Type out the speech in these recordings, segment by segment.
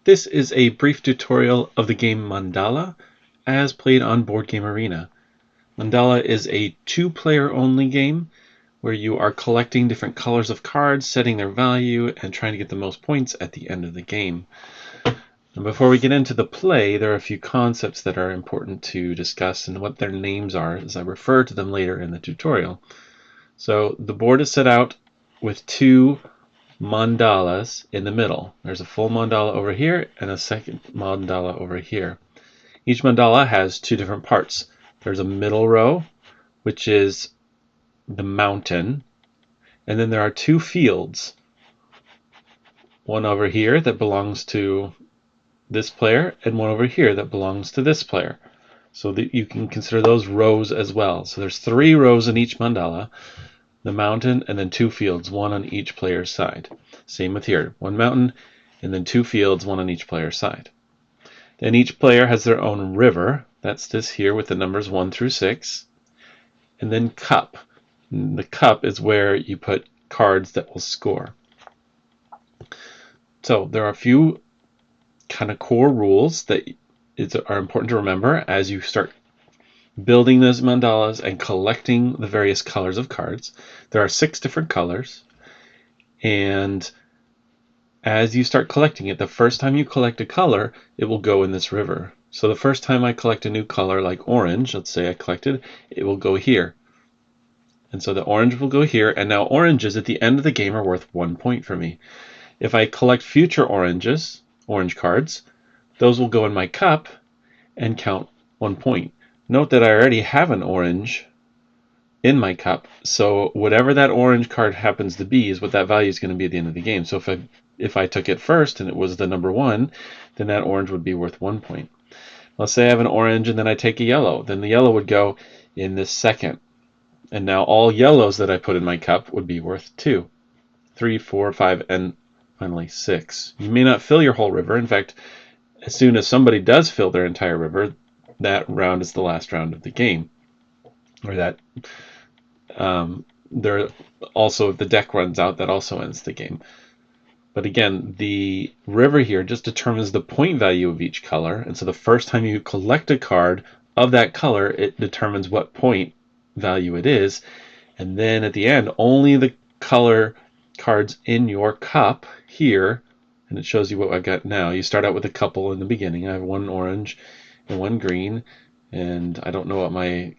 This is a brief tutorial of the game Mandala as played on Board Game Arena. Mandala is a two-player only game where you are collecting different colors of cards, setting their value, and trying to get the most points at the end of the game. And before we get into the play, there are a few concepts that are important to discuss and what their names are as I refer to them later in the tutorial. So the board is set out with two mandalas in the middle. There's a full mandala over here and a second mandala over here. Each mandala has two different parts. There's a middle row, which is the mountain, and then there are two fields. One over here that belongs to this player, and one over here that belongs to this player. So that you can consider those rows as well. So there's three rows in each mandala, the mountain, and then two fields, one on each player's side. Same with here, one mountain, and then two fields, one on each player's side. Then each player has their own river. That's this here with the numbers 1 through 6. And then cup. And the cup is where you put cards that will score. So there are a few kind of core rules that are important to remember as you start building those mandalas and collecting the various colors of cards. There are 6 different colors, and as you start collecting it, the first time you collect a color, it will go in this river. So the first time I collect a new color like orange, let's say I collected, it will go here. And so the orange will go here, and now oranges at the end of the game are worth 1 point for me. If I collect future orange cards, those will go in my cup and count 1 point. Note that I already have an orange in my cup, so whatever that orange card happens to be is what that value is going to be at the end of the game. So if I took it first and it was the number 1, then that orange would be worth 1 point. Let's say I have an orange and then I take a yellow. Then the yellow would go in this second. And now all yellows that I put in my cup would be worth 2, 3, 4, 5, and finally 6. You may not fill your whole river. In fact, as soon as somebody does fill their entire river, that round is the last round of the game. Or that there also, if the deck runs out, that also ends the game. But again, the river here just determines the point value of each color, and so the first time you collect a card of that color, it determines what point value it is, and then at the end, only the color cards in your cup here, and it shows you what I've got now. You start out with a couple in the beginning. I have one orange and one green, and I don't know what my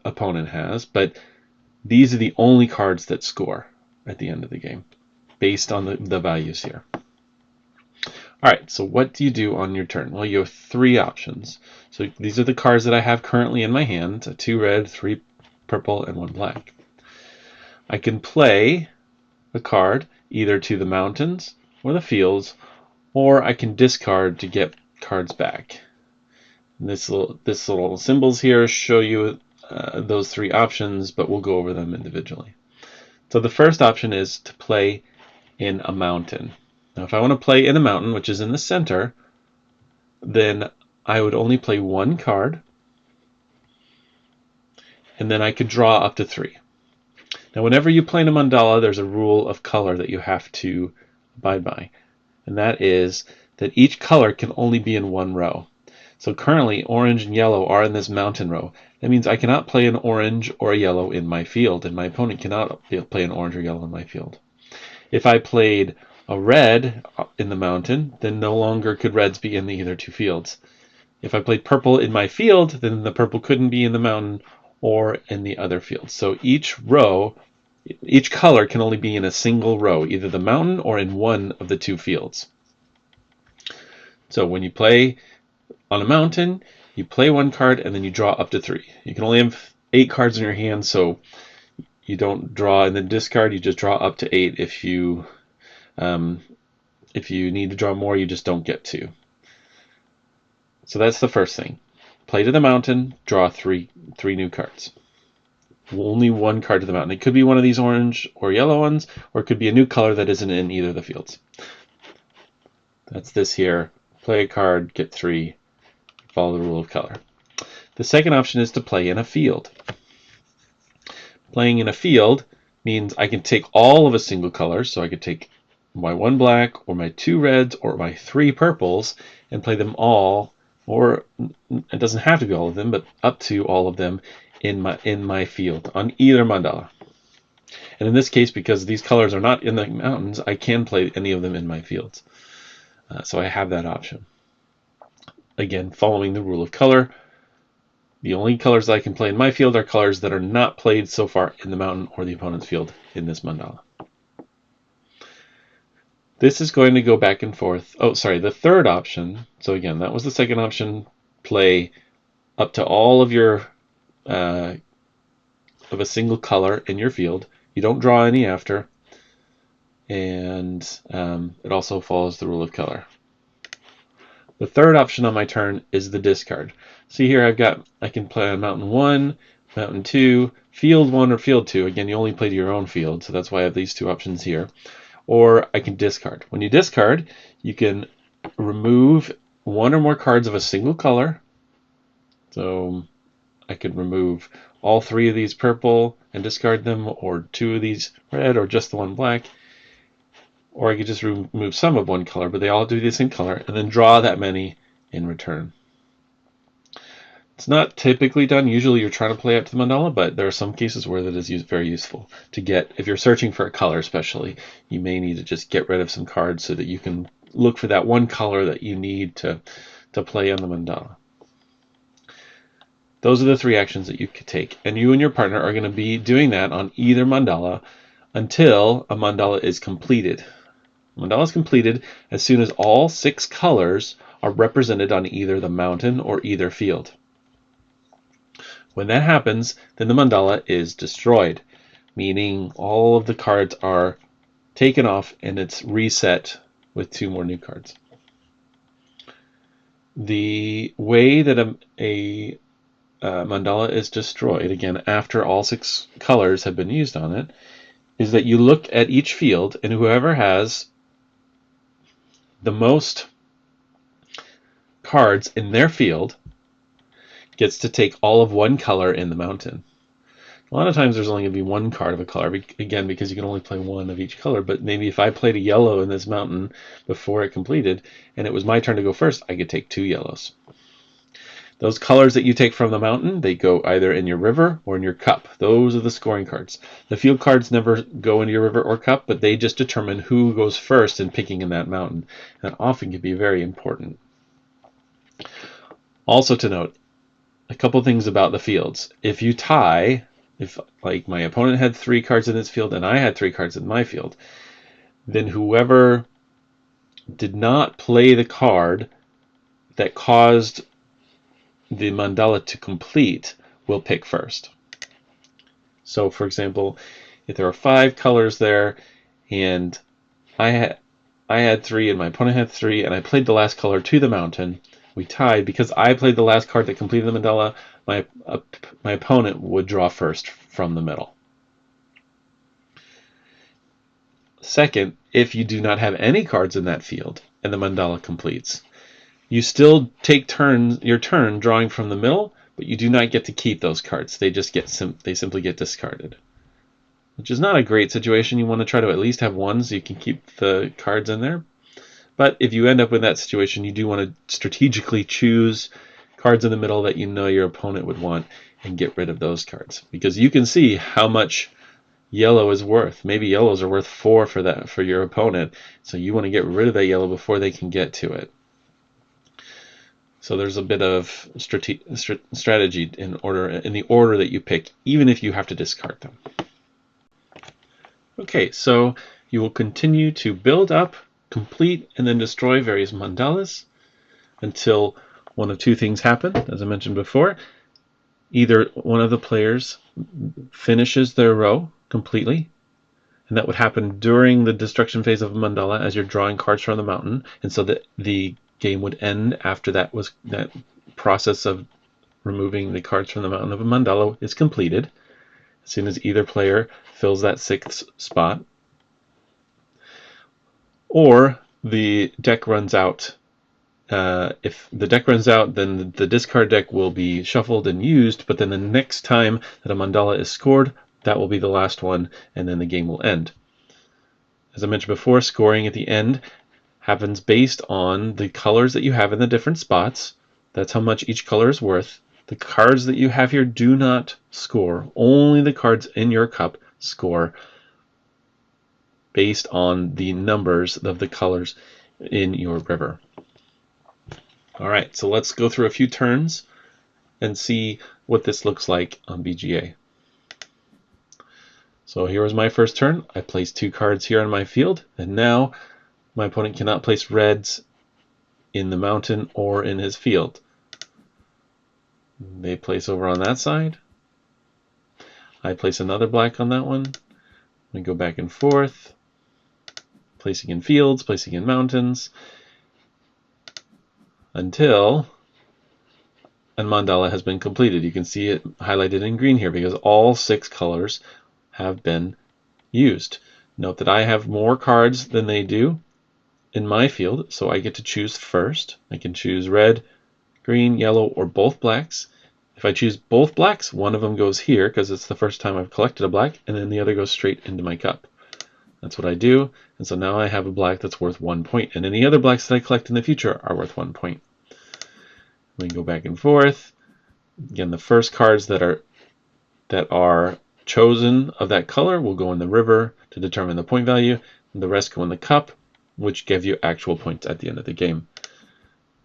opponent has, but these are the only cards that score at the end of the game, based on the values here. Alright, so what do you do on your turn? Well, you have 3 options. So these are the cards that I have currently in my hand, 2 red, 3 purple, and 1 black. I can play a card either to the mountains or the fields, or I can discard to get cards back. And this little symbols here show you those 3 options, but we'll go over them individually. So the first option is to play in a mountain. Now if I want to play in a mountain, which is in the center, then I would only play 1 card, and then I could draw up to 3. Now whenever you play in a mandala, there's a rule of color that you have to abide by, and that is that each color can only be in 1 row. So currently orange and yellow are in this mountain row. That means I cannot play an orange or a yellow in my field, and my opponent cannot play an orange or yellow in my field. If I played a red in the mountain, then no longer could reds be in either 2 fields. If I played purple in my field, then the purple couldn't be in the mountain or in the other field. So each color can only be in a single row, either the mountain or in one of the 2 fields. So when you play on a mountain, you play 1 card and then you draw up to 3. You can only have 8 cards in your hand, so you don't draw and then discard. You just draw up to 8. If you need to draw more, you just don't get to. So that's the first thing. Play to the mountain, draw 3 new cards. Only 1 card to the mountain. It could be one of these orange or yellow ones, or it could be a new color that isn't in either of the fields. That's this here. Play a card, get 3. Follow the rule of color. The second option is to play in a field. Playing in a field means I can take all of a single color, so I could take my 1 black or my 2 reds or my 3 purples and play them all, or it doesn't have to be all of them, but up to all of them in my field on either mandala. And in this case, because these colors are not in the mountains, I can play any of them in my fields. So I have that option. Again, following the rule of color, the only colors that I can play in my field are colors that are not played so far in the mountain or the opponent's field in this mandala. This is going to go back and forth. Oh, sorry, the third option. So again, that was the second option. Play up to all of your of a single color in your field. You don't draw any after, and it also follows the rule of color. The third option on my turn is the discard. See here, I can play on Mountain 1, Mountain 2, Field 1 or Field 2. Again, you only play to your own field, so that's why I have these two options here. Or I can discard. When you discard, you can remove one or more cards of a single color. So I could remove all 3 of these purple and discard them, or 2 of these red, or just the 1 black. Or I could just remove some of one color, but they all do the same color, and then draw that many in return. It's not typically done. Usually you're trying to play up to the mandala, but there are some cases where that is very useful to get. If you're searching for a color especially, you may need to just get rid of some cards so that you can look for that one color that you need to play on the mandala. Those are the 3 actions that you could take, and you and your partner are going to be doing that on either mandala until a mandala is completed. Mandala is completed as soon as all 6 colors are represented on either the mountain or either field. When that happens, then the mandala is destroyed, meaning all of the cards are taken off and it's reset with 2 more new cards. The way that a mandala is destroyed, again, after all 6 colors have been used on it, is that you look at each field, and whoever has the most cards in their field gets to take all of one color in the mountain. A lot of times there's only going to be 1 card of a color, again, because you can only play 1 of each color. But maybe if I played a yellow in this mountain before it completed, and it was my turn to go first, I could take 2 yellows. Those colors that you take from the mountain, they go either in your river or in your cup. Those are the scoring cards. The field cards never go into your river or cup, but they just determine who goes first in picking in that mountain. That often can be very important. Also to note, a couple things about the fields. If you tie, if like my opponent had 3 cards in his field and I had 3 cards in my field, then whoever did not play the card that caused the mandala to complete will pick first. So for example, if there are 5 colors there and I had 3 and my opponent had 3 and I played the last color to the mountain, we tied. Because I played the last card that completed the mandala, my opponent would draw first from the middle. Second, if you do not have any cards in that field and the mandala completes, you still take your turn drawing from the middle, but you do not get to keep those cards. They just they simply get discarded, which is not a great situation. You want to try to at least have 1 so you can keep the cards in there. But if you end up in that situation, you do want to strategically choose cards in the middle that you know your opponent would want and get rid of those cards, because you can see how much yellow is worth. Maybe yellows are worth 4 for your opponent, so you want to get rid of that yellow before they can get to it. So there's a bit of strategy in the order that you pick, even if you have to discard them. Okay, so you will continue to build up, complete, and then destroy various mandalas until one of 2 things happen, as I mentioned before. Either one of the players finishes their row completely, and that would happen during the destruction phase of a mandala as you're drawing cards from the mountain, and so that the game would end after that process of removing the cards from the mountain of a mandala is completed, as soon as either player fills that 6th spot. Or the deck runs out. If the deck runs out, then the discard deck will be shuffled and used, but then the next time that a mandala is scored, that will be the last one, and then the game will end. As I mentioned before, scoring at the end happens based on the colors that you have in the different spots. That's how much each color is worth. The cards that you have here do not score. Only the cards in your cup score based on the numbers of the colors in your river. All right, so let's go through a few turns and see what this looks like on BGA. So here was my first turn. I placed 2 cards here on my field, and now my opponent cannot place reds in the mountain or in his field. They place over on that side. I place another black on that one. We go back and forth, placing in fields, placing in mountains, until a mandala has been completed. You can see it highlighted in green here because all 6 colors have been used. Note that I have more cards than they do in my field, so I get to choose first. I can choose red, green, yellow, or both blacks. If I choose both blacks, one of them goes here because it's the first time I've collected a black, and then the other goes straight into my cup. That's what I do, and so now I have a black that's worth 1 point, and any other blacks that I collect in the future are worth 1 point. We can go back and forth. Again, the first cards that are chosen of that color will go in the river to determine the point value, and the rest go in the cup, which give you actual points at the end of the game.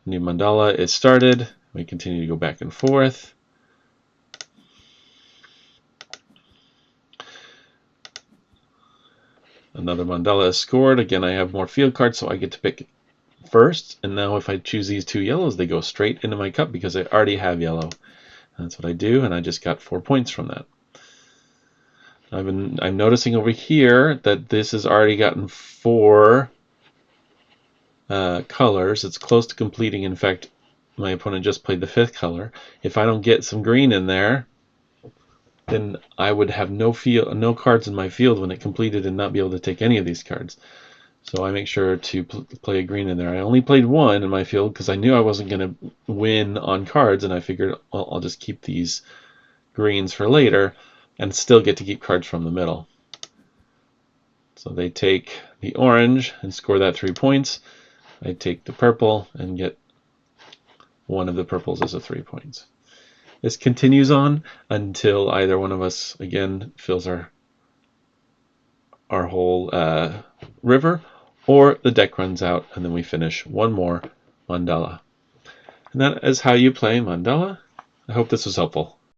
New mandala is started. We continue to go back and forth. Another mandala is scored. Again, I have more field cards, so I get to pick first. And now if I choose these 2 yellows, they go straight into my cup because I already have yellow. And that's what I do, and I just got 4 points from that. I'm noticing over here that this has already gotten 4 colors. It's close to completing. In fact, my opponent just played the 5th color. If I don't get some green in there, then I would have no cards in my field when it completed and not be able to take any of these cards. So I make sure to play a green in there. I only played 1 in my field because I knew I wasn't going to win on cards, and I figured, well, I'll just keep these greens for later and still get to keep cards from the middle. So they take the orange and score that 3 points. I take the purple and get one of the purples as a 3 points. This continues on until either one of us again fills our whole river, or the deck runs out and then we finish one more mandala. And that is how you play mandala. I hope this was helpful.